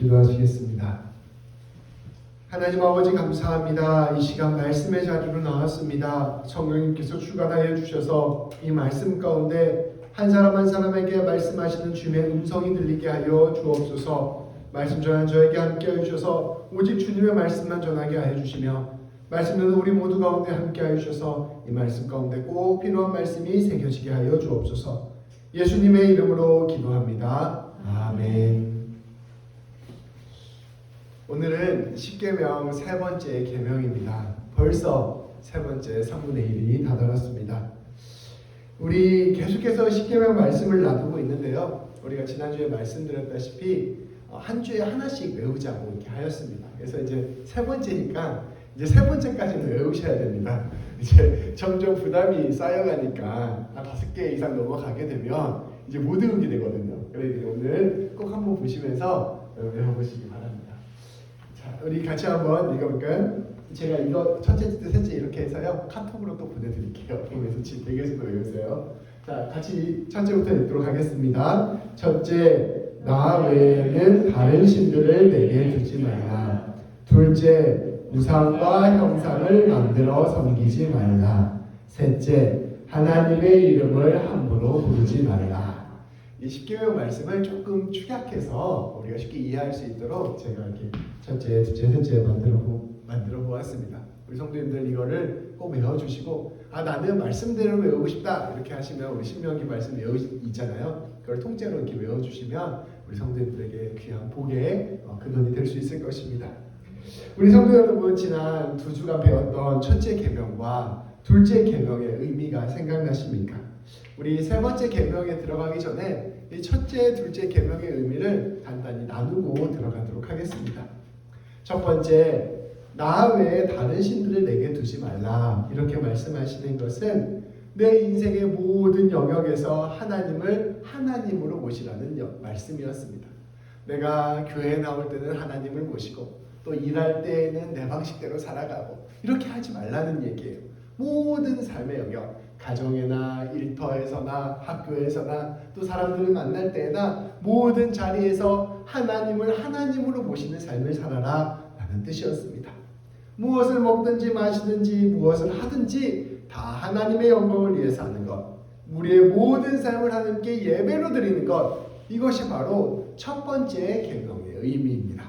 기도하시겠습니다. 하나님 아버지 감사합니다. 이 시간 말씀의 자리로 나왔습니다. 성령님께서 주관하여 주셔서 이 말씀 가운데 한 사람 한 사람에게 말씀하시는 주님의 음성이 들리게 하여 주옵소서. 말씀 전한 저에게 함께하여 주셔서 오직 주님의 말씀만 전하게 하여 주시며 말씀은 우리 모두 가운데 함께하여 주셔서 이 말씀 가운데 꼭 필요한 말씀이 새겨지게 하여 주옵소서. 예수님의 이름으로 기도합니다. 아멘. 오늘은 십계명 세 번째 계명입니다. 벌써 세 번째 3분의 1이 다다랐습니다. 우리 계속해서 십계명 말씀을 나누고 있는데요. 우리가 지난주에 말씀드렸다시피 한 주에 하나씩 외우자고 이렇게 하였습니다. 그래서 이제 세 번째니까 이제 세 번째까지는 외우셔야 됩니다. 이제 점점 부담이 쌓여가니까 5개 이상 넘어가게 되면 이제 못 외우게 되거든요. 그래서 오늘 꼭 한번 보시면서 외워보시기 바랍니다. 자, 우리 같이 한번 읽어볼까요? 제가 이거 첫째, 셋째 이렇게 해서요. 카톡으로 또 보내드릴게요. 그래서 집 댁에서도 외우세요. 자, 같이 첫째부터 읽도록 하겠습니다. 첫째, 나 외에는 다른 신들을 내게 두지 말라. 둘째, 우상과 형상을 만들어 섬기지 말라. 셋째, 하나님의 이름을 함부로 부르지 말라. 이 십계명 말씀을 조금 축약해서 우리가 쉽게 이해할 수 있도록 제가 이렇게 첫째, 둘째, 셋째 만들어 보았습니다. 우리 성도님들 이거를 꼭 외워주시고 나는 말씀대로 외우고 싶다 이렇게 하시면 우리 신명기 말씀 있잖아요. 그걸 통째로 이렇게 외워주시면 우리 성도님들에게 귀한 복의 근원이 될 수 있을 것입니다. 우리 성도 여러분, 지난 2주간 배웠던 첫째 계명과 둘째 계명의 의미가 생각나십니까? 우리 세 번째 계명에 들어가기 전에 이 첫째, 둘째 계명의 의미를 간단히 나누고 들어가도록 하겠습니다. 첫 번째, 나 외에 다른 신들을 내게 두지 말라. 이렇게 말씀하시는 것은 내 인생의 모든 영역에서 하나님을 하나님으로 모시라는 말씀이었습니다. 내가 교회에 나올 때는 하나님을 모시고 또 일할 때에는 내 방식대로 살아가고 이렇게 하지 말라는 얘기예요. 모든 삶의 영역, 가정에나 일터에서나 학교에서나 또 사람들을 만날 때나 모든 자리에서 하나님을 하나님으로 모시는 삶을 살아라 라는 뜻이었습니다. 무엇을 먹든지 마시든지 무엇을 하든지 다 하나님의 영광을 위해서 하는 것, 우리의 모든 삶을 하나님께 예배로 드리는 것, 이것이 바로 첫 번째 계명의 의미입니다.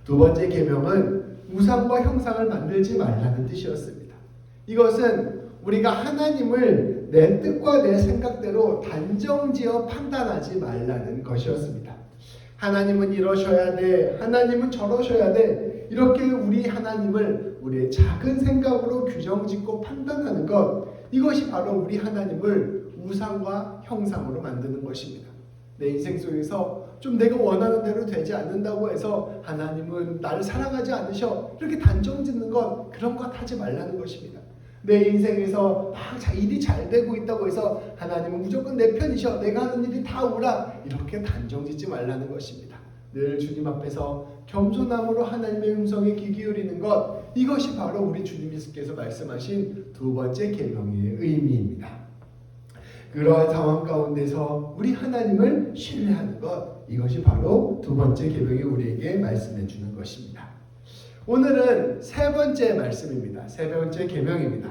두 번째 계명은 우상과 형상을 만들지 말라는 뜻이었습니다. 이것은 우리가 하나님을 내 뜻과 내 생각대로 단정지어 판단하지 말라는 것이었습니다. 하나님은 이러셔야 돼, 하나님은 저러셔야 돼, 이렇게 우리 하나님을 우리의 작은 생각으로 규정짓고 판단하는 것, 이것이 바로 우리 하나님을 우상과 형상으로 만드는 것입니다. 내 인생 속에서 좀 내가 원하는 대로 되지 않는다고 해서 하나님은 나를 사랑하지 않으셔, 이렇게 단정짓는 것, 그런 것 하지 말라는 것입니다. 내 인생에서 막 일이 잘 되고 있다고 해서 하나님은 무조건 내 편이셔, 내가 하는 일이 다 옳아, 이렇게 단정짓지 말라는 것입니다. 늘 주님 앞에서 겸손함으로 하나님의 음성에 귀 기울이는 것, 이것이 바로 우리 주님께서 말씀하신 두 번째 계명의 의미입니다. 그러한 상황 가운데서 우리 하나님을 신뢰하는 것, 이것이 바로 두 번째 계명이 우리에게 말씀해 주는 것입니다. 오늘은 세 번째 말씀입니다. 세 번째 계명입니다.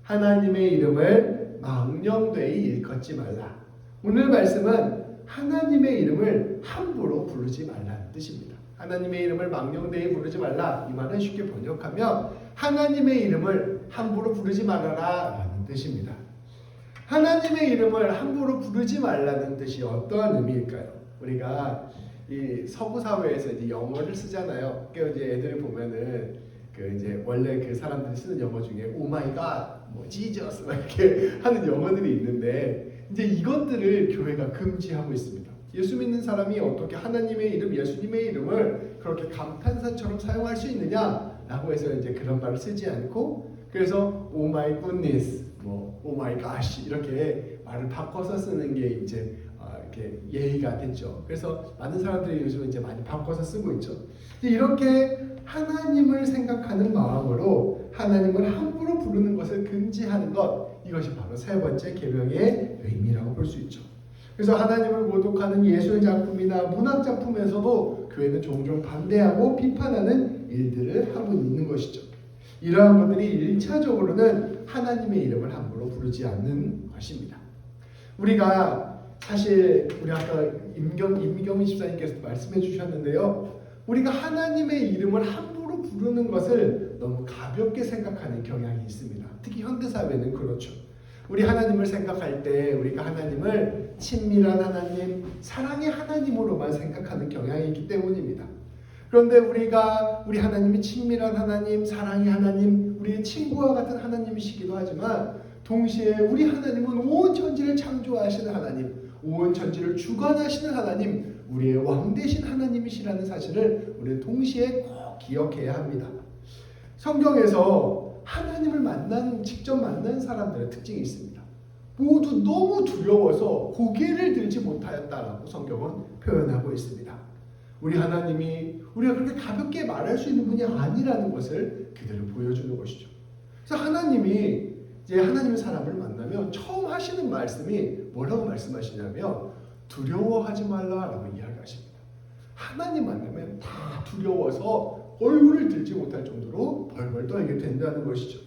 하나님의 이름을 망령되이 일컫지 말라. 오늘 말씀은 하나님의 이름을 함부로 부르지 말라는 뜻입니다. 하나님의 이름을 망령되이 부르지 말라, 이 말은 쉽게 번역하면 하나님의 이름을 함부로 부르지 말아라 라는 뜻입니다. 하나님의 이름을 함부로 부르지 말라는 뜻이 어떠한 의미일까요? 우리가 이 서구 사회에서 이제 영어를 쓰잖아요. 그 이제 애들 보면은 그 이제 원래 그 사람들이 쓰는 영어 중에 오 마이 갓, 뭐 지저스 막 이렇게 하는 영어들이 있는데 이제 이것들을 교회가 금지하고 있습니다. 예수 믿는 사람이 어떻게 하나님의 이름, 예수님의 이름을 그렇게 감탄사처럼 사용할 수 있느냐라고 해서 이제 그런 말을 쓰지 않고, 그래서 오 마이 굿니스, 뭐 오 마이 갓 이렇게 말을 바꿔서 쓰는 게 이제 이렇게 예의가 됐죠. 그래서 많은 사람들이 요즘 이제 많이 바꿔서 쓰고 있죠. 이렇게 하나님을 생각하는 마음으로 하나님을 함부로 부르는 것을 금지하는 것, 이것이 바로 세 번째 계명의 의미라고 볼 수 있죠. 그래서 하나님을 모독하는 예술 작품이나 문학 작품에서도 교회는 종종 반대하고 비판하는 일들을 하고 있는 것이죠. 이러한 것들이 1차적으로는 하나님의 이름을 함부로 부르지 않는 것입니다. 우리가 사실 우리 아까 임경희 집사님께서 말씀해 주셨는데요. 우리가 하나님의 이름을 함부로 부르는 것을 너무 가볍게 생각하는 경향이 있습니다. 특히 현대사회는 그렇죠. 우리 하나님을 생각할 때 우리가 하나님을 친밀한 하나님, 사랑의 하나님으로만 생각하는 경향이 있기 때문입니다. 그런데 우리가 우리 하나님이 친밀한 하나님, 사랑의 하나님, 우리의 친구와 같은 하나님이시기도 하지만 동시에 우리 하나님은 온 천지를 창조하시는 하나님, 온 천지를 주관하시는 하나님, 우리의 왕 되신 하나님이시라는 사실을 우리는 동시에 꼭 기억해야 합니다. 성경에서 하나님을 직접 만난 사람들의 특징이 있습니다. 모두 너무 두려워서 고개를 들지 못하였다라고 성경은 표현하고 있습니다. 우리 하나님이 우리가 그렇게 가볍게 말할 수 있는 분이 아니라는 것을 그대로 보여주는 것이죠. 그래서 하나님이 이제 하나님의 사람을 만나면 처음 하시는 말씀이 뭐라고 말씀하시냐면 두려워하지 말라라고 이야기하십니다. 하나님 만나면 다 두려워서 얼굴을 들지 못할 정도로 벌벌 떨게 된다는 것이죠.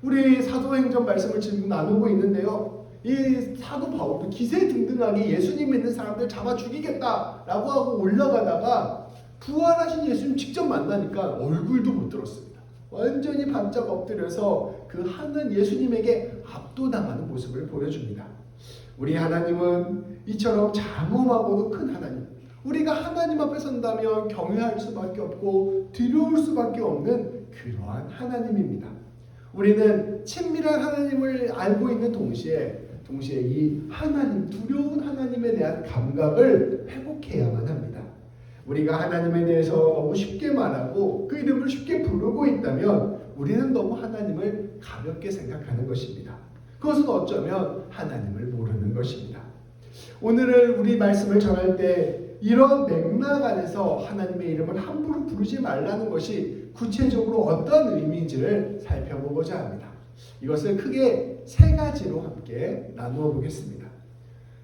우리 사도행전 말씀을 지금 나누고 있는데요. 이 사도 바울도 기세등등하게 예수님 믿는 사람들 잡아 죽이겠다라고 하고 올라가다가 부활하신 예수님 직접 만나니까 얼굴도 못 들었습니다. 완전히 반짝 엎드려서 그 하는 예수님에게 압도당하는 모습을 보여줍니다. 우리 하나님은 이처럼 장엄하고도 큰 하나님, 우리가 하나님 앞에 선다면 경외할 수밖에 없고 두려울 수밖에 없는 그러한 하나님입니다. 우리는 친밀한 하나님을 알고 있는 동시에 이 하나님, 두려운 하나님에 대한 감각을 회복해야만 합니다. 우리가 하나님에 대해서 너무 쉽게 말하고 그 이름을 쉽게 부르고 있다면 우리는 너무 하나님을 가볍게 생각하는 것입니다. 그것은 어쩌면 하나님을 모르는 것입니다. 오늘은 우리 말씀을 전할 때 이런 맥락 안에서 하나님의 이름을 함부로 부르지 말라는 것이 구체적으로 어떤 의미인지를 살펴보고자 합니다. 이것을 크게 세 가지로 함께 나누어 보겠습니다.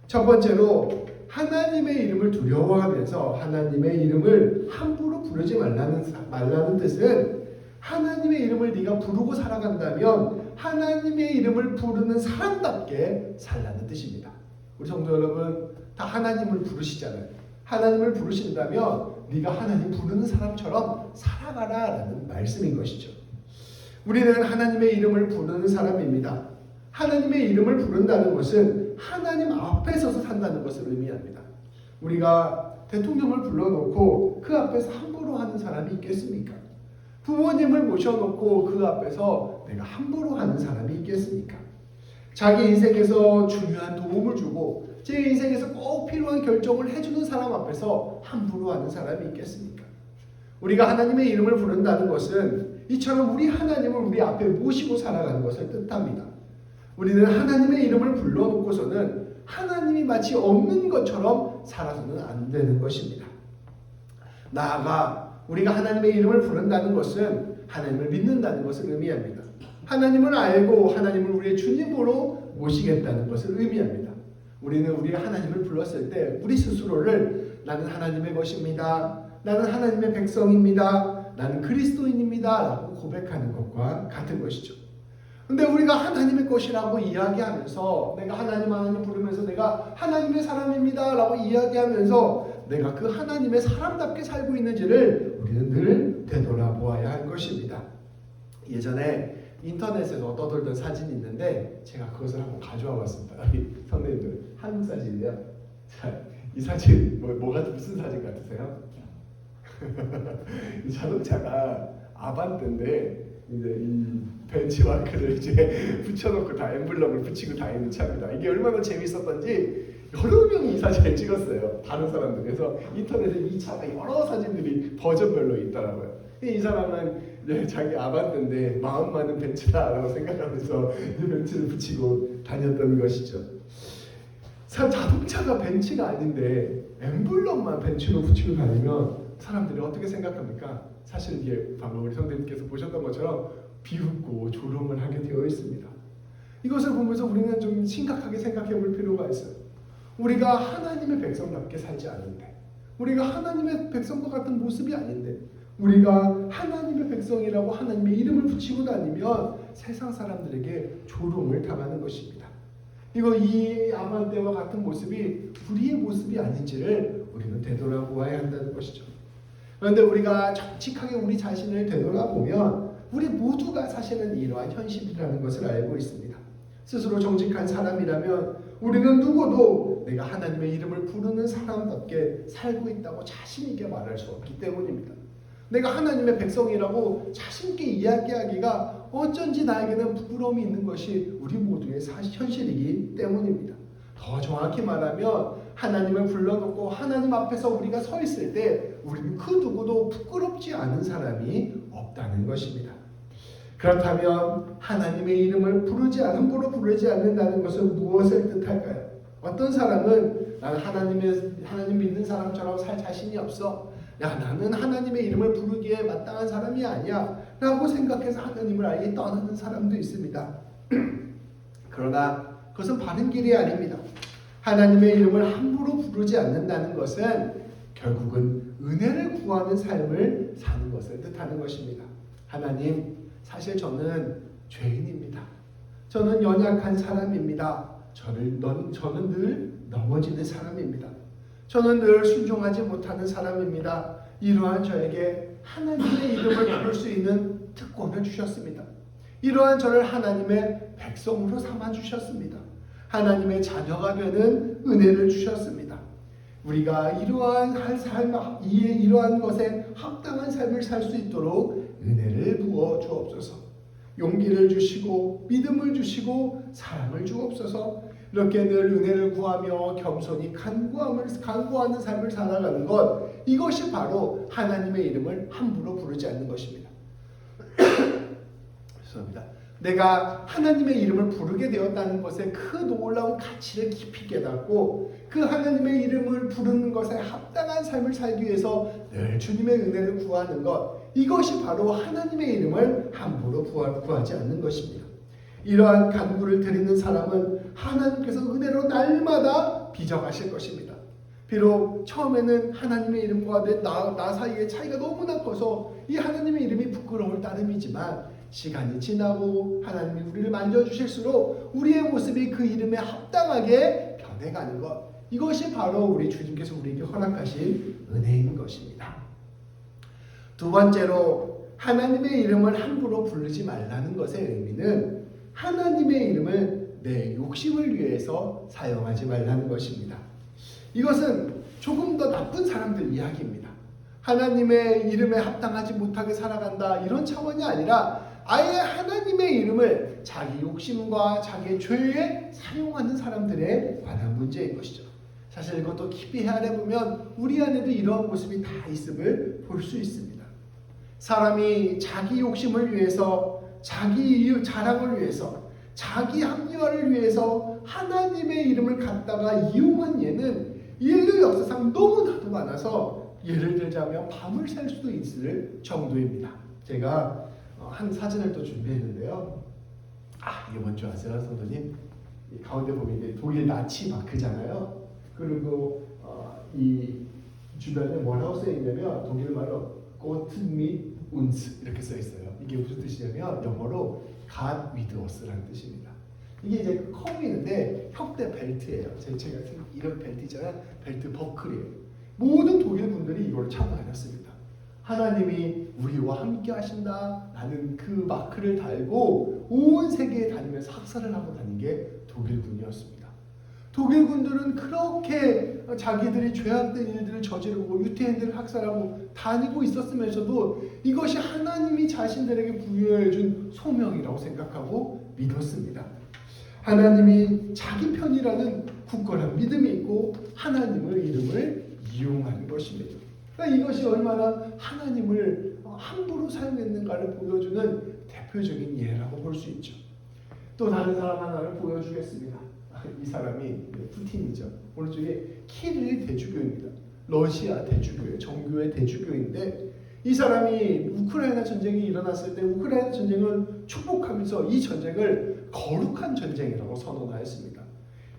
첫 번째로 하나님의 이름을 두려워하면서 하나님의 이름을 함부로 부르지 말라는 뜻은 하나님의 이름을 네가 부르고 살아간다면 하나님의 이름을 부르는 사람답게 살라는 뜻입니다. 우리 성도 여러분 다 하나님을 부르시잖아요. 하나님을 부르신다면 네가 하나님 부르는 사람처럼 살아가라라는 말씀인 것이죠. 우리는 하나님의 이름을 부르는 사람입니다. 하나님의 이름을 부른다는 것은 하나님 앞에 서서 산다는 것을 의미합니다. 우리가 대통령을 불러놓고 그 앞에서 함부로 하는 사람이 있겠습니까? 부모님을 모셔놓고 그 앞에서 내가 함부로 하는 사람이 있겠습니까? 자기 인생에서 중요한 도움을 주고 제 인생에서 꼭 필요한 결정을 해주는 사람 앞에서 함부로 하는 사람이 있겠습니까? 우리가 하나님의 이름을 부른다는 것은 이처럼 우리 하나님을 우리 앞에 모시고 살아가는 것을 뜻합니다. 우리는 하나님의 이름을 불러놓고서는 하나님이 마치 없는 것처럼 살아서는 안 되는 것입니다. 나아가 우리가 하나님의 이름을 부른다는 것은 하나님을 믿는다는 것을 의미합니다. 하나님을 알고 하나님을 우리의 주님으로 모시겠다는 것을 의미합니다. 우리는 우리가 하나님을 불렀을 때 우리 스스로를 나는 하나님의 것입니다. 나는 하나님의 백성입니다. 나는 그리스도인입니다. 라고 고백하는 것과 같은 것이죠. 근데 우리가 하나님의 것이라고 이야기하면서 내가 하나님 부르면서 내가 하나님의 사람입니다. 라고 이야기하면서 내가 그 하나님의 사람답게 살고 있는지를 우리는 늘 되돌아보아야 할 것입니다. 예전에 인터넷에서 떠돌던 사진이 있는데 제가 그것을 한번 가져와 봤습니다. 여기 선배님들 한국 사진이요. 자, 이 사진 무슨 사진 같으세요? 이 자동차가 아반떼인데 이제 이 벤치마크를 이제 붙여놓고 다 엠블럼을 붙이고 다니는 차입니다. 이게 얼마나 재밌었던지 여러 명이 이 사진을 찍었어요. 다른 사람들. 그래서 인터넷에 이 차가 여러 사진들이 버전별로 있더라고요. 이 사람은 이제 자기 아반떼인데 마음 많은 벤츠다라고 생각하면서 이 벤츠를 붙이고 다녔던 것이죠. 자동차가 벤츠가 아닌데 엠블럼만 벤츠로 붙이고 다니면 사람들이 어떻게 생각합니까? 사실 이게 방금 우리 성도님께서 보셨던 것처럼 비웃고 조롱을 하게 되어 있습니다. 이것을 보면서 우리는 좀 심각하게 생각해 볼 필요가 있어요. 우리가 하나님의 백성답게 살지 않는데, 우리가 하나님의 백성과 같은 모습이 아닌데, 우리가 하나님의 백성이라고 하나님의 이름을 붙이고 다니면 세상 사람들에게 조롱을 당하는 것입니다. 이 아만 때와 같은 모습이 우리의 모습이 아닌지를 우리는 되돌아보아야 한다는 것이죠. 그런데 우리가 정직하게 우리 자신을 되돌아보면 우리 모두가 사실은 이러한 현실이라는 것을 알고 있습니다. 스스로 정직한 사람이라면 우리는 누구도 내가 하나님의 이름을 부르는 사람답게 살고 있다고 자신 있게 말할 수 없기 때문입니다. 내가 하나님의 백성이라고 자신 있게 이야기하기가 어쩐지 나에게는 부끄러움이 있는 것이 우리 모두의 현실이기 때문입니다. 더 정확히 말하면 하나님을 불러놓고 하나님 앞에서 우리가 서 있을 때 우리는 그 누구도 부끄럽지 않은 사람이 없다는 것입니다. 그렇다면 하나님의 이름을 함부로 부르지 않는다는 것은 무엇을 뜻할까요? 어떤 사람은 나는 하나님 믿는 사람처럼 살 자신이 없어. 나는 하나님의 이름을 부르기에 마땅한 사람이 아니야 라고 생각해서 하나님을 아예 떠나는 사람도 있습니다. 그러나 그것은 바른 길이 아닙니다. 하나님의 이름을 함부로 부르지 않는다는 것은 결국은 은혜를 구하는 삶을 사는 것을 뜻하는 것입니다. 하나님, 사실 저는 죄인입니다. 저는 연약한 사람입니다. 저는 늘 넘어지는 사람입니다. 저는 늘 순종하지 못하는 사람입니다. 이러한 저에게 하나님의 이름을 부를 수 있는 특권을 주셨습니다. 이러한 저를 하나님의 백성으로 삼아주셨습니다. 하나님의 자녀가 되는 은혜를 주셨습니다. 우리가 이러한 것에 합당한 삶을 살 수 있도록 은혜를 부어 주옵소서. 용기를 주시고 믿음을 주시고 사랑을 주옵소서. 이렇게 늘 은혜를 구하며 겸손히 간구하는 삶을 살아가는 것, 이것이 바로 하나님의 이름을 함부로 부르지 않는 것입니다. 죄송합니다. 내가 하나님의 이름을 부르게 되었다는 것에 그 놀라운 가치를 깊이 깨닫고 그 하나님의 이름을 부르는 것에 합당한 삶을 살기 위해서 늘 주님의 은혜를 구하는 것, 이것이 바로 하나님의 이름을 함부로 구하지 않는 것입니다. 이러한 간구를 드리는 사람은 하나님께서 은혜로 날마다 빚어가실 것입니다. 비록 처음에는 하나님의 이름과 나 사이의 차이가 너무나 커서 이 하나님의 이름이 부끄러울 따름이지만 시간이 지나고 하나님이 우리를 만져주실수록 우리의 모습이 그 이름에 합당하게 변해가는 것, 이것이 바로 우리 주님께서 우리에게 허락하신 은혜인 것입니다. 두 번째로 하나님의 이름을 함부로 부르지 말라는 것의 의미는 하나님의 이름을 내 욕심을 위해서 사용하지 말라는 것입니다. 이것은 조금 더 나쁜 사람들 이야기입니다. 하나님의 이름에 합당하지 못하게 살아간다, 이런 차원이 아니라 아예 하나님의 이름을 자기 욕심과 자기의 죄에 사용하는 사람들에 관한 문제인 것이죠. 사실 이것도 깊이 헤아려보면 우리 안에도 이러한 모습이 다 있음을 볼 수 있습니다. 사람이 자기 욕심을 위해서, 자기 자랑을 위해서, 자기 합리화를 위해서 하나님의 이름을 갖다가 이용한 예는 인류 역사상 너무나도 많아서 예를 들자면 밤을 샐 수도 있을 정도입니다. 제가 한 사진을 또 준비했는데요. 이게 뭔지 아세요, 성도님? 가운데 보면 이게 독일 나치 마크잖아요. 그리고 이 주변에 뭐라고 써 있냐면 독일 말로 Gott mit uns 이렇게 써 있어요. 이게 무슨 뜻이냐면 영어로 God with us라는 뜻입니다. 이게 이제 컵이 있는데 혁대 벨트예요. 제가 이런 벨트 있잖아요. 벨트 버클이에요. 모든 독일 분들이 이걸 차고 다녔습니다. 하나님이 우리와 함께 하신다 라는 그 마크를 달고 온 세계에 다니면서 학살을 하고 다닌 게 독일군이었습니다. 독일군들은 그렇게 자기들이 죄악된 일들을 저지르고 유태인들을 학살하고 다니고 있었으면서도 이것이 하나님이 자신들에게 부여해 준 소명이라고 생각하고 믿었습니다. 하나님이 자기 편이라는 굳건한 믿음이 있고 하나님의 이름을 이용하는 것입니다. 그러니까 이것이 얼마나 하나님을 함부로 사용했는가를 보여주는 대표적인 예라고 볼 수 있죠. 또 다른 사람 하나를 보여주겠습니다. 이 사람이 푸틴이죠. 오른쪽에 키릴 대주교입니다. 러시아 대주교의 정교회 대주교인데 이 사람이 우크라이나 전쟁이 일어났을 때 우크라이나 전쟁을 축복하면서 이 전쟁을 거룩한 전쟁이라고 선언하였습니다.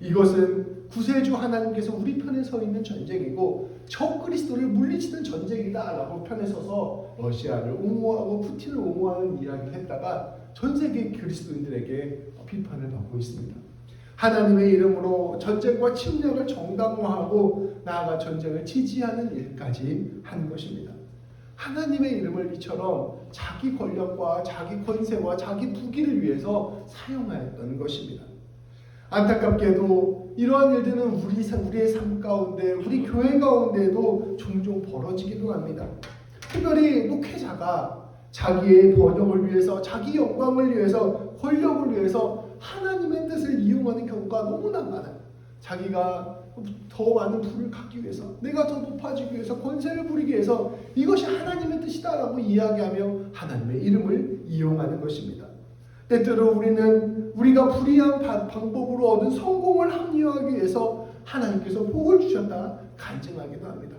이것은 구세주 하나님께서 우리 편에 서 있는 전쟁이고 적 그리스도를 물리치는 전쟁이다라고 편에 서서 러시아를 옹호하고 푸틴을 옹호하는 이야기를 했다가 전 세계 그리스도인들에게 비판을 받고 있습니다. 하나님의 이름으로 전쟁과 침략을 정당화하고 나아가 전쟁을 지지하는 일까지 한 것입니다. 하나님의 이름을 이처럼 자기 권력과 자기 권세와 자기 부귀를 위해서 사용하였던 것입니다. 안타깝게도 이러한 일들은 우리의 삶 가운데, 우리 교회 가운데도 종종 벌어지기도 합니다. 특별히 목회자가 자기의 번영을 위해서, 자기 영광을 위해서, 권력을 위해서 하나님의 뜻을 이용하는 경우가 너무나 많아요. 자기가 더 많은 부를 갖기 위해서, 내가 더 높아지기 위해서, 권세를 부리기 위해서 이것이 하나님의 뜻이다라고 이야기하며 하나님의 이름을 이용하는 것입니다. 때때로 우리는 우리가 불의한 방법으로 얻은 성공을 합리화하기 위해서 하나님께서 복을 주셨다 간증하기도 합니다.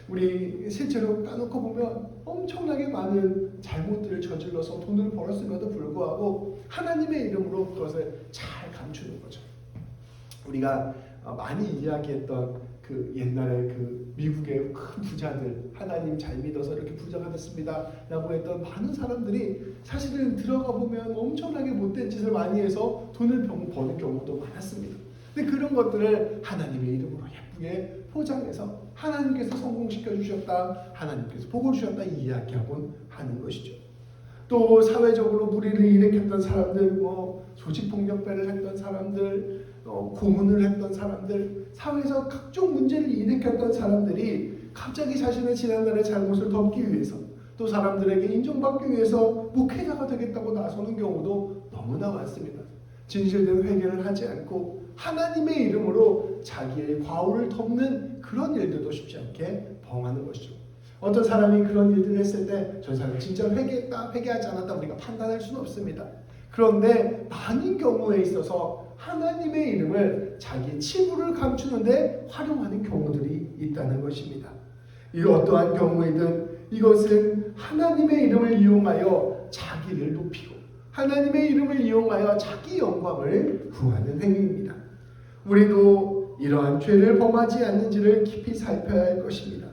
우리 실제로 까놓고 보면 엄청나게 많은 잘못들을 저질러서 돈을 벌었음에도 불구하고 하나님의 이름으로 그것을 잘 감추는 거죠. 우리가 많이 이야기했던 그 옛날에 그 미국의 큰 부자들, 하나님 잘 믿어서 이렇게 부자가 됐습니다 라고 했던 많은 사람들이 사실은 들어가 보면 엄청나게 못된 짓을 많이 해서 돈을 버는 경우도 많았습니다. 근데 그런 것들을 하나님의 이름으로 예쁘게 포장해서 하나님께서 성공시켜 주셨다, 하나님께서 복을 주셨다 이야기하곤 하는 것이죠. 또 사회적으로 무리를 일으켰던 사람들, 조직폭력배를 했던 사람들, 고문을 했던 사람들, 사회에서 각종 문제를 일으켰던 사람들이 갑자기 자신의 지난날의 잘못을 덮기 위해서, 또 사람들에게 인정받기 위해서 목회자가 되겠다고 나서는 경우도 너무나 많습니다. 진실된 회개를 하지 않고 하나님의 이름으로 자기의 과오를 덮는 그런 일들도 쉽지 않게 범하는 것이죠. 어떤 사람이 그런 일들을 했을 때 저 사람이 진짜 회개했다, 회개하지 않았다 우리가 판단할 수는 없습니다. 그런데 많은 경우에 있어서 하나님의 이름을 자기 치부를 감추는데 활용하는 경우들이 있다는 것입니다. 이 어떠한 경우에든 이것은 하나님의 이름을 이용하여 자기를 높이고 하나님의 이름을 이용하여 자기 영광을 구하는 행위입니다. 우리도 이러한 죄를 범하지 않는지를 깊이 살펴야 할 것입니다.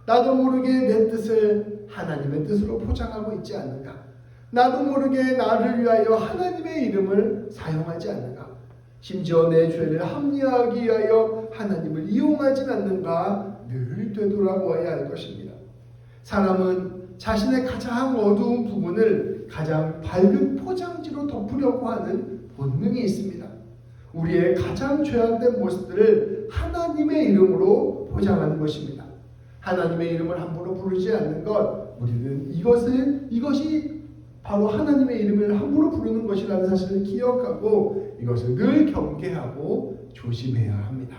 나도 모르게 내 뜻을 하나님의 뜻으로 포장하고 있지 않는가? 나도 모르게 나를 위하여 하나님의 이름을 사용하지 않는가? 심지어 내 죄를 합리화하기 위하여 하나님을 이용하진 않는가? 늘 되돌아보아야 할 것입니다. 사람은 자신의 가장 어두운 부분을 가장 밝은 포장지로 덮으려고 하는 본능이 있습니다. 우리의 가장 죄악된 모습들을 하나님의 이름으로 포장하는 것입니다. 하나님의 이름을 함부로 부르지 않는 것, 우리는 이것이 바로 하나님의 이름을 함부로 부르는 것이라는 사실을 기억하고 이것을 늘 경계하고 조심해야 합니다.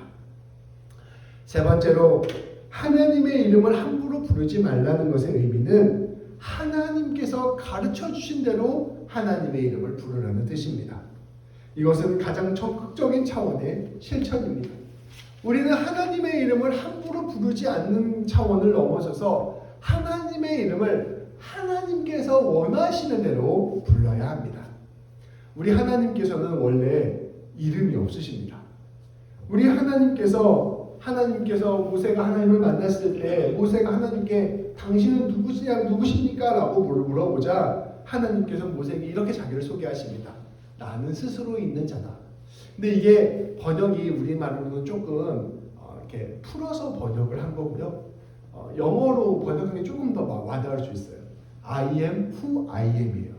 세 번째로 하나님의 이름을 함부로 부르지 말라는 것의 의미는 하나님께서 가르쳐 주신 대로 하나님의 이름을 부르라는 뜻입니다. 이것은 가장 적극적인 차원의 실천입니다. 우리는 하나님의 이름을 함부로 부르지 않는 차원을 넘어서서 하나님의 이름을 하나님께서 원하시는 대로 불러야 합니다. 우리 하나님께서는 원래 이름이 없으십니다. 우리 하나님께서 모세가 하나님을 만났을 때 모세가 하나님께 당신은 누구십니까? 라고 물어보자 하나님께서 모세에게 이렇게 자기를 소개하십니다. 나는 스스로 있는 자다. 근데 이게 번역이 우리말로는 조금 이렇게 풀어서 번역을 한 거고요. 영어로 번역하면 조금 더 와닿을 수 있어요. I am who I am이에요.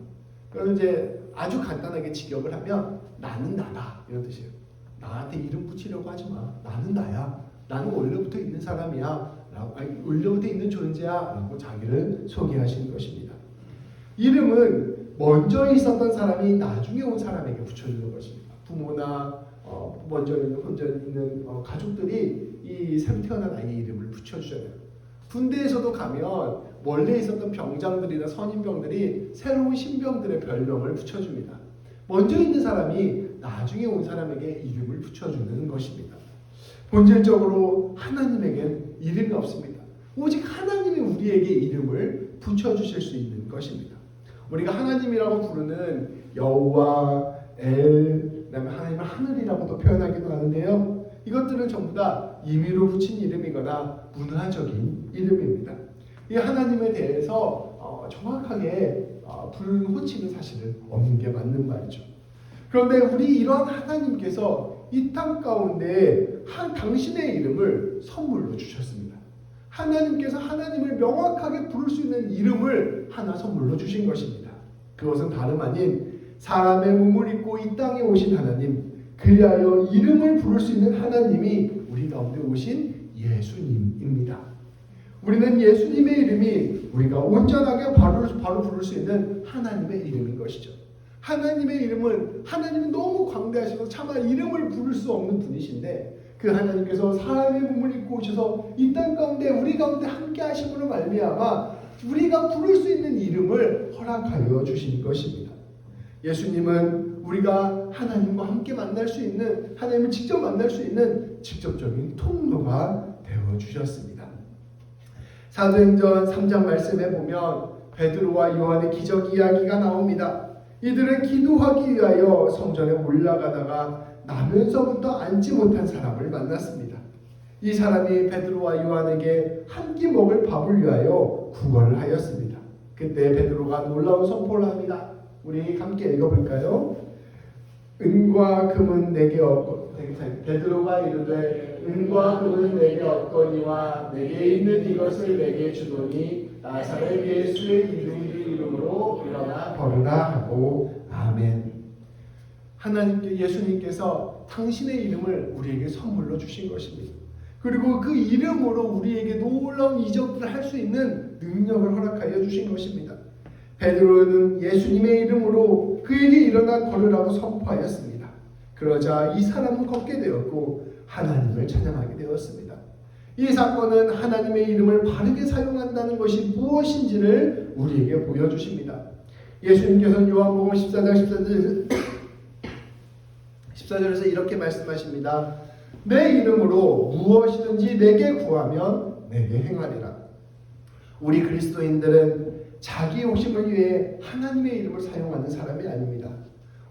그래서 이제 아주 간단하게 직역을 하면 나는 나다 이런 뜻이에요. 나한테 이름 붙이려고 하지 마. 나는 나야. 나는 원래부터 있는 사람이야. 원래부터 있는 존재야. 라고 자기를 소개하시는 것입니다. 이름은 먼저 있었던 사람이 나중에 온 사람에게 붙여주는 것입니다. 부모나 먼저 있는 가족들이 이 새로 태어난 아이의 이름을 붙여주잖아요. 군대에서도 가면 원래 있었던 병장들이나 선임병들이 새로운 신병들의 별명을 붙여줍니다. 먼저 있는 사람이 나중에 온 사람에게 이름을 붙여주는 것입니다. 본질적으로 하나님에겐 이름이 없습니다. 오직 하나님이 우리에게 이름을 붙여주실 수 있는 것입니다. 우리가 하나님이라고 부르는 여호와, 엘, 그다음에 하나님을 하늘이라고도 표현하기도 하는데요. 이것들은 전부 다 임의로 붙인 이름이거나 문화적인 이름입니다. 이 하나님에 대해서 정확하게 부르는 호칭은 사실은 없는 게 맞는 말이죠. 그런데 우리 이런 하나님께서 이 땅 가운데 당신의 이름을 선물로 주셨습니다. 하나님께서 하나님을 명확하게 부를 수 있는 이름을 하나 선물로 주신 것입니다. 그것은 다름 아닌 사람의 몸을 입고 이 땅에 오신 하나님, 그리하여 이름을 부를 수 있는 하나님이 우리 가운데 오신 예수님입니다. 우리는 예수님의 이름이 우리가 온전하게 바로 부를 수 있는 하나님의 이름인 것이죠. 하나님의 이름은 하나님이 너무 광대하셔서 차마 이름을 부를 수 없는 분이신데 그 하나님께서 사람의 몸을 입고 오셔서 이 땅 가운데 우리 가운데 함께 하심으로 말미암아 우리가 부를 수 있는 이름을 허락하여 주신 것입니다. 예수님은 우리가 하나님과 함께 만날 수 있는, 하나님을 직접 만날 수 있는 직접적인 통로가 되어주셨습니다. 사도행전 3장 말씀에 보면 베드로와 요한의 기적 이야기가 나옵니다. 이들은 기도하기 위하여 성전에 올라가다가 나면서부터 앉지 못한 사람을 만났습니다. 이 사람이 베드로와 요한에게 한 끼 먹을 밥을 위하여 구걸을 하였습니다. 그때 베드로가 놀라운 선포를 합니다. 우리 함께 읽어볼까요? 은과 금은 내게 없고, 베드로가 이르되 은과 금은 내게 없거니와 내게 있는 이것을 내게 주노니 나사렛 예수의 이름으로 일어나 걸으라 하고 아멘. 하나님께 예수님께서 당신의 이름을 우리에게 선물로 주신 것입니다. 그리고 그 이름으로 우리에게 놀라운 이적들을 할 수 있는 능력을 허락하여 주신 것입니다. 베드로는 예수님의 이름으로 그에게 일어나 걸으라고 선포하였습니다. 그러자 이 사람은 걷게 되었고 하나님을 찬양하게 되었습니다. 이 사건은 하나님의 이름을 바르게 사용한다는 것이 무엇인지를 우리에게 보여주십니다. 예수님께서는 요한복음 14장 14절에서 이렇게 말씀하십니다. 내 이름으로 무엇이든지 내게 구하면 내게 행하리라. 우리 그리스도인들은 자기 욕심을 위해 하나님의 이름을 사용하는 사람이 아닙니다.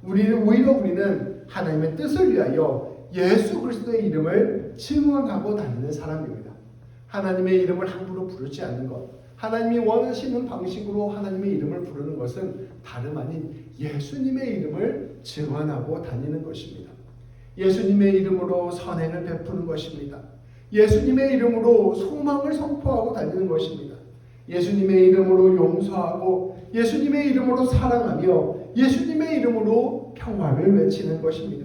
오히려 우리는 하나님의 뜻을 위하여 예수 그리스도의 이름을 증언하고 다니는 사람입니다. 하나님의 이름을 함부로 부르지 않는 것, 하나님이 원하시는 방식으로 하나님의 이름을 부르는 것은 다름 아닌 예수님의 이름을 증언하고 다니는 것입니다. 예수님의 이름으로 선행을 베푸는 것입니다. 예수님의 이름으로 소망을 선포하고 다니는 것입니다. 예수님의 이름으로 용서하고 예수님의 이름으로 사랑하며 예수님의 이름으로 평화를 외치는 것입니다.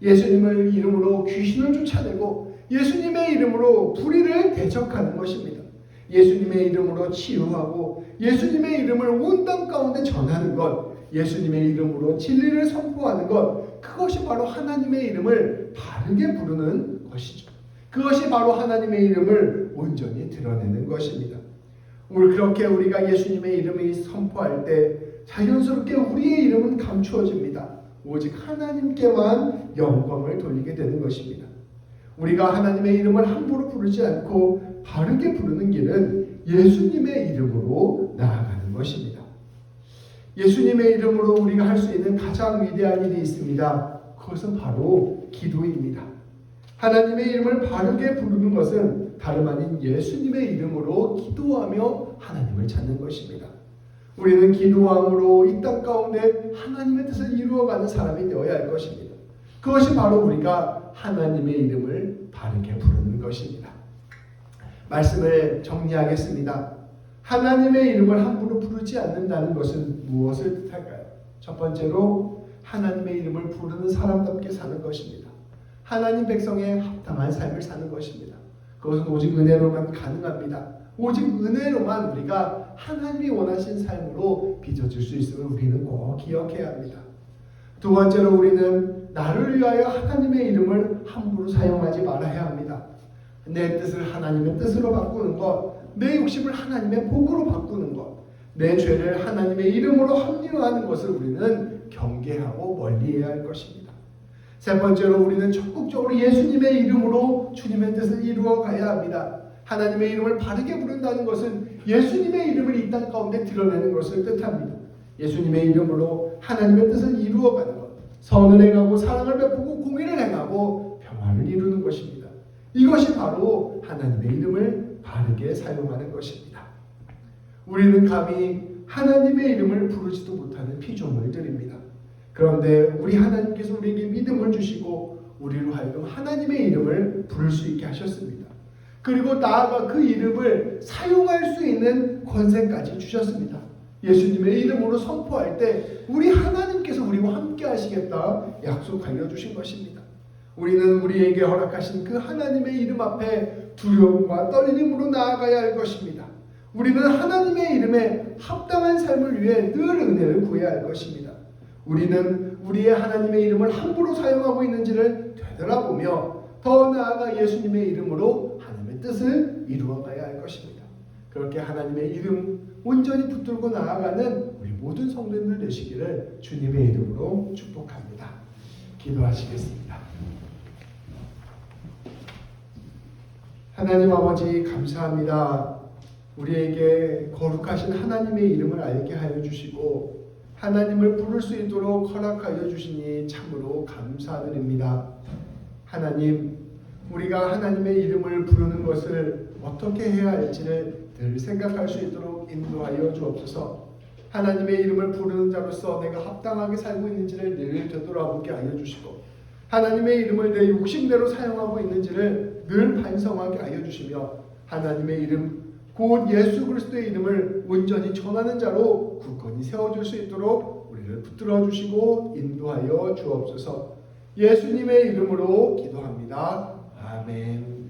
예수님의 이름으로 귀신을 쫓아내고 예수님의 이름으로 불의를 대적하는 것입니다. 예수님의 이름으로 치유하고 예수님의 이름을 온 땅 가운데 전하는 것, 예수님의 이름으로 진리를 선포하는 것, 그것이 바로 하나님의 이름을 바르게 부르는 것이죠. 그것이 바로 하나님의 이름을 온전히 드러내는 것입니다. 그렇게 우리가 예수님의 이름을 선포할 때 자연스럽게 우리의 이름은 감추어집니다. 오직 하나님께만 영광을 돌리게 되는 것입니다. 우리가 하나님의 이름을 함부로 부르지 않고 바르게 부르는 길은 예수님의 이름으로 나아가는 것입니다. 예수님의 이름으로 우리가 할 수 있는 가장 위대한 일이 있습니다. 그것은 바로 기도입니다. 하나님의 이름을 바르게 부르는 것은 다름 아닌 예수님의 이름으로 기도하며 하나님을 찾는 것입니다. 우리는 기도함으로 이 땅 가운데 하나님의 뜻을 이루어가는 사람이 되어야 할 것입니다. 그것이 바로 우리가 하나님의 이름을 바르게 부르는 것입니다. 말씀을 정리하겠습니다. 하나님의 이름을 함부로 부르지 않는다는 것은 무엇을 뜻할까요? 첫 번째로 하나님의 이름을 부르는 사람답게 사는 것입니다. 하나님 백성에 합당한 삶을 사는 것입니다. 그것은 오직 은혜로만 가능합니다. 오직 은혜로만 우리가 하나님이 원하신 삶으로 빚어질 수 있음을 우리는 꼭 기억해야 합니다. 두 번째로 우리는 나를 위하여 하나님의 이름을 함부로 사용하지 말아야 합니다. 내 뜻을 하나님의 뜻으로 바꾸는 것, 내 욕심을 하나님의 복으로 바꾸는 것, 내 죄를 하나님의 이름으로 합리화하는 것을 우리는 경계하고 멀리해야 할 것입니다. 세 번째로 우리는 적극적으로 예수님의 이름으로 주님의 뜻을 이루어 가야 합니다. 하나님의 이름을 바르게 부른다는 것은 예수님의 이름을 이 땅 가운데 드러내는 것을 뜻합니다. 예수님의 이름으로 하나님의 뜻을 이루어가는 것, 선을 행하고 사랑을 베푸고 공의를 행하고 평화를 이루는 것입니다. 이것이 바로 하나님의 이름을 바르게 사용하는 것입니다. 우리는 감히 하나님의 이름을 부르지도 못하는 피조물들입니다. 그런데 우리 하나님께서 우리에게 믿음을 주시고 우리로 하여금 하나님의 이름을 부를 수 있게 하셨습니다. 그리고 나아가 그 이름을 사용할 수 있는 권세까지 주셨습니다. 예수님의 이름으로 선포할 때 우리 하나님께서 우리와 함께 하시겠다 약속하여 주신 것입니다. 우리는 우리에게 허락하신 그 하나님의 이름 앞에 두려움과 떨림으로 나아가야 할 것입니다. 우리는 하나님의 이름에 합당한 삶을 위해 늘 은혜를 구해야 할 것입니다. 우리는 우리의 하나님의 이름을 함부로 사용하고 있는지를 되돌아보며 더 나아가 예수님의 이름으로 하나님의 뜻을 이루어가야 할 것입니다. 그렇게 하나님의 이름 온전히 붙들고 나아가는 우리 모든 성도님들 되시기를 주님의 이름으로 축복합니다. 기도하시겠습니다. 하나님 아버지 감사합니다. 우리에게 거룩하신 하나님의 이름을 알게 하여 주시고 하나님을 부를 수 있도록 허락하여 주시니 참으로 감사드립니다. 하나님, 우리가 하나님의 이름을 부르는 것을 어떻게 해야 할지를 늘 생각할 수 있도록 인도하여 주옵소서. 하나님의 이름을 부르는 자로서 내가 합당하게 살고 있는지를 늘 되돌아보게 하여 주시고 하나님의 이름을 내 욕심대로 사용하고 있는지를 늘 반성하게 하여 주시며 하나님의 이름 곧 예수 그리스도의 이름을 온전히 전하는 자로 굳건히 세워줄 수 있도록 우리를 붙들어 주시고 인도하여 주옵소서. 예수님의 이름으로 기도합니다. 아멘.